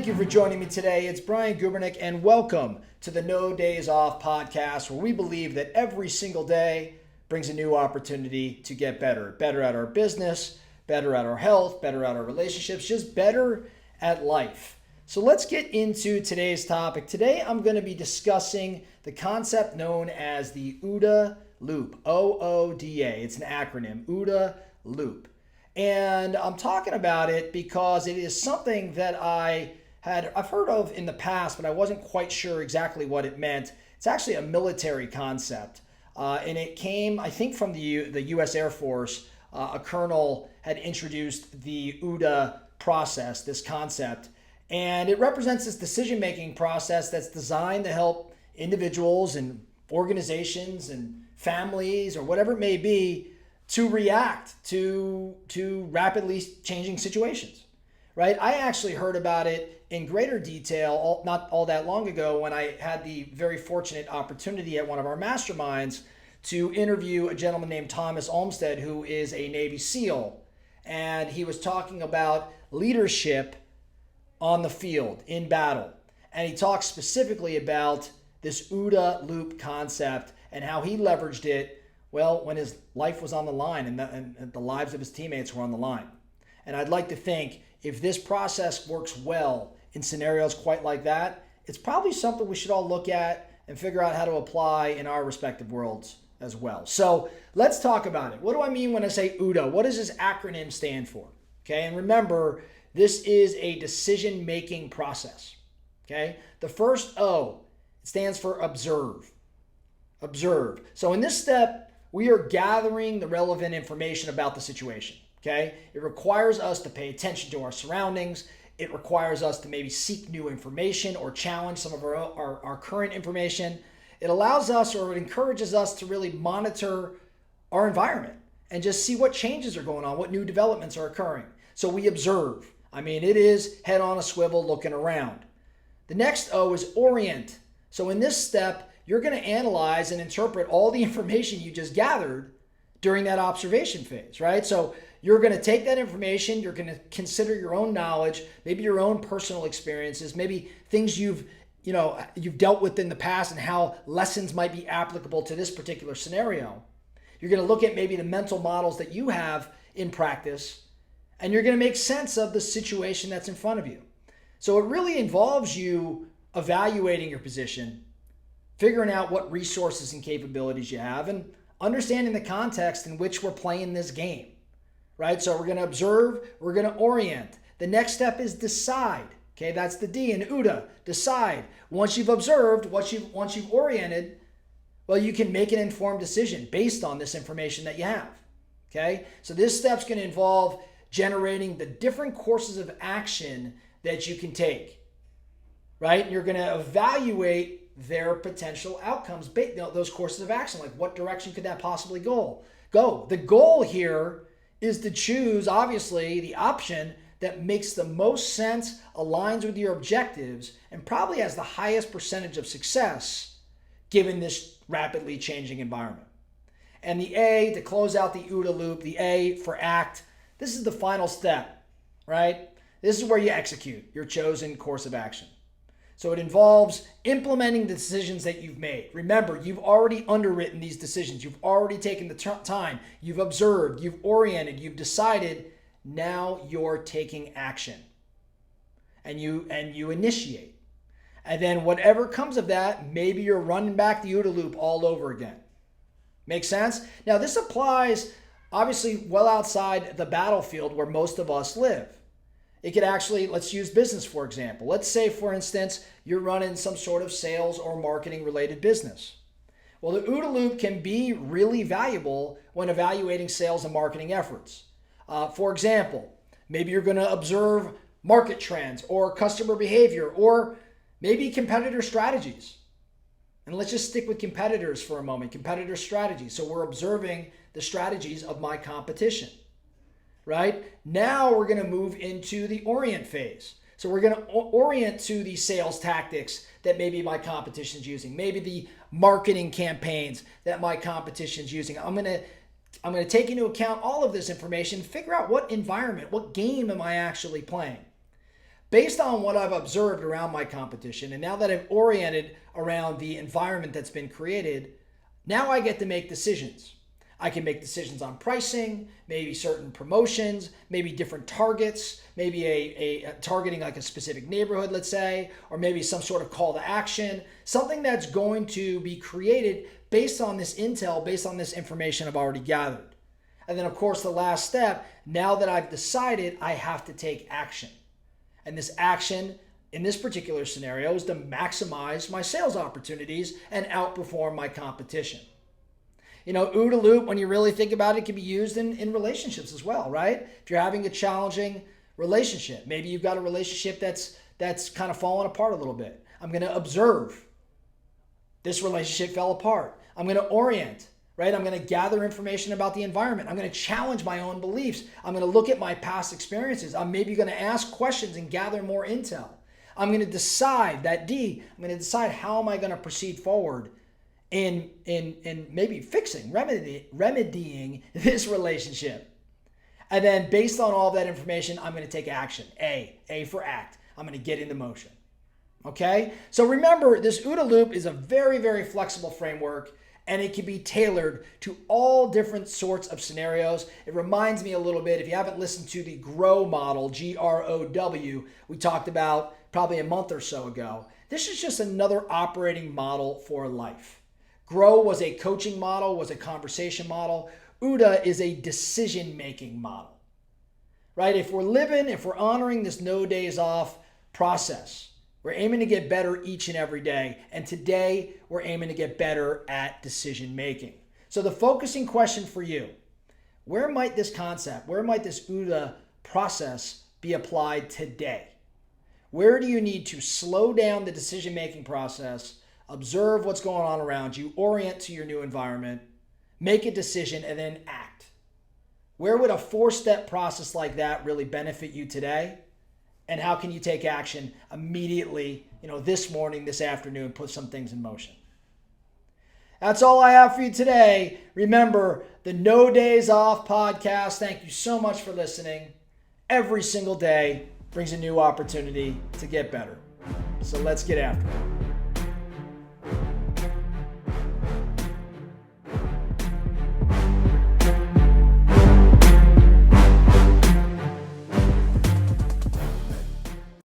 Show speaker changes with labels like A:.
A: Thank you for joining me today. It's Brian Gubernick, and welcome to the No Days Off podcast, where we believe that every single day brings a new opportunity to get better. Better at our business, better at our health, better at our relationships, just better at life. So let's get into today's topic. Today I'm going to be discussing the concept known as the OODA Loop, OODA. It's an acronym, OODA Loop. And I'm talking about it because it is something that I've heard of in the past, but I wasn't quite sure exactly what it meant. It's actually a military concept, and it came, I think, from the U.S. Air Force. A colonel had introduced the OODA process, this concept, and it represents this decision-making process that's designed to help individuals and organizations and families or whatever it may be to react to rapidly changing situations, right? I actually heard about it in greater detail not all that long ago when I had the very fortunate opportunity at one of our masterminds to interview a gentleman named Thomas Olmsted, who is a Navy SEAL. And he was talking about leadership on the field in battle. And he talked specifically about this OODA Loop concept and how he leveraged it when his life was on the line and the lives of his teammates were on the line. And I'd like to think if this process works well in scenarios quite like that, it's probably something we should all look at and figure out how to apply in our respective worlds as well. So let's talk about it. What do I mean when I say OODA? What does this acronym stand for? Okay, and remember, this is a decision-making process. Okay, the first O, it stands for observe. Observe. So in this step, we are gathering the relevant information about the situation, okay? It requires us to pay attention to our surroundings. It requires us to maybe seek new information or challenge some of our current information. It allows us, or it encourages us to really monitor our environment and just see what changes are going on, what new developments are occurring. So we observe. I mean, it is head on a swivel looking around. The next O is orient. So in this step, you're going to analyze and interpret all the information you just gathered during that observation phase, right? So you're going to take that information, you're going to consider your own knowledge, maybe your own personal experiences, maybe things you've dealt with in the past and how lessons might be applicable to this particular scenario. You're going to look at maybe the mental models that you have in practice, and you're going to make sense of the situation that's in front of you. So it really involves you evaluating your position, figuring out what resources and capabilities you have, and understanding the context in which we're playing this game, right? So we're going to observe, we're going to orient. The next step is decide. Okay, that's the D in OODA, decide. Once you've observed, once you've oriented, well, you can make an informed decision based on this information that you have. Okay, so this step's going to involve generating the different courses of action that you can take, right? And you're going to evaluate their potential outcomes, those courses of action, like what direction could that possibly go? The goal here is to choose, obviously, the option that makes the most sense, aligns with your objectives, and probably has the highest percentage of success given this rapidly changing environment. And the A, to close out the OODA loop, the A for act, this is the final step, right? This is where you execute your chosen course of action. So it involves implementing the decisions that you've made. Remember, you've already underwritten these decisions. You've already taken the time. You've observed, you've oriented, you've decided. Now you're taking action. And you initiate. And then whatever comes of that, maybe you're running back the OODA loop all over again. Make sense? Now this applies obviously well outside the battlefield where most of us live. It could actually, let's use business for example. Let's say, for instance, you're running some sort of sales or marketing related business. Well, the OODA loop can be really valuable when evaluating sales and marketing efforts. For example, maybe you're going to observe market trends or customer behavior or maybe competitor strategies. And let's just stick with competitors for a moment, competitor strategies. So we're observing the strategies of my competition. Right? Now we're going to move into the orient phase. So we're going to orient to the sales tactics that maybe my competition's using, maybe the marketing campaigns that my competition's using. I'm going to take into account all of this information, figure out what environment, what game am I actually playing. based on what I've observed around my competition, and now that I've oriented around the environment that's been created, now I get to make decisions. I can make decisions on pricing, maybe certain promotions, maybe different targets, maybe a targeting like a specific neighborhood, let's say, or maybe some sort of call to action, something that's going to be created based on this intel, based on this information I've already gathered. And then of course the last step, now that I've decided, I have to take action. And this action in this particular scenario is to maximize my sales opportunities and outperform my competition. You know, OODA Loop, when you really think about it, can be used in relationships as well, right? If you're having a challenging relationship, maybe you've got a relationship that's kind of falling apart a little bit. I'm going to observe. This relationship fell apart. I'm going to orient, right? I'm going to gather information about the environment. I'm going to challenge my own beliefs. I'm going to look at my past experiences. I'm maybe going to ask questions and gather more intel. I'm going to decide that D. I'm going to decide how am I going to proceed forward in maybe fixing, remedying this relationship. And then based on all that information, I'm going to take action. A for act. I'm going to get into motion. Okay? So remember, this OODA Loop is a very, very flexible framework, and it can be tailored to all different sorts of scenarios. It reminds me a little bit, if you haven't listened to the GROW model, GROW, we talked about probably a month or so ago. This is just another operating model for life. GROW was a coaching model, was a conversation model. OODA is a decision-making model, right? If we're honoring this no days off process, we're aiming to get better each and every day. And today, we're aiming to get better at decision-making. So the focusing question for you, where might this concept, where might this OODA process be applied today? Where do you need to slow down the decision-making process, observe what's going on around you, orient to your new environment, make a decision, and then act? Where would a 4-step process like that really benefit you today? And how can you take action immediately, this morning, this afternoon, put some things in motion? That's all I have for you today. Remember, the No Days Off podcast. Thank you so much for listening. Every single day brings a new opportunity to get better. So let's get after it.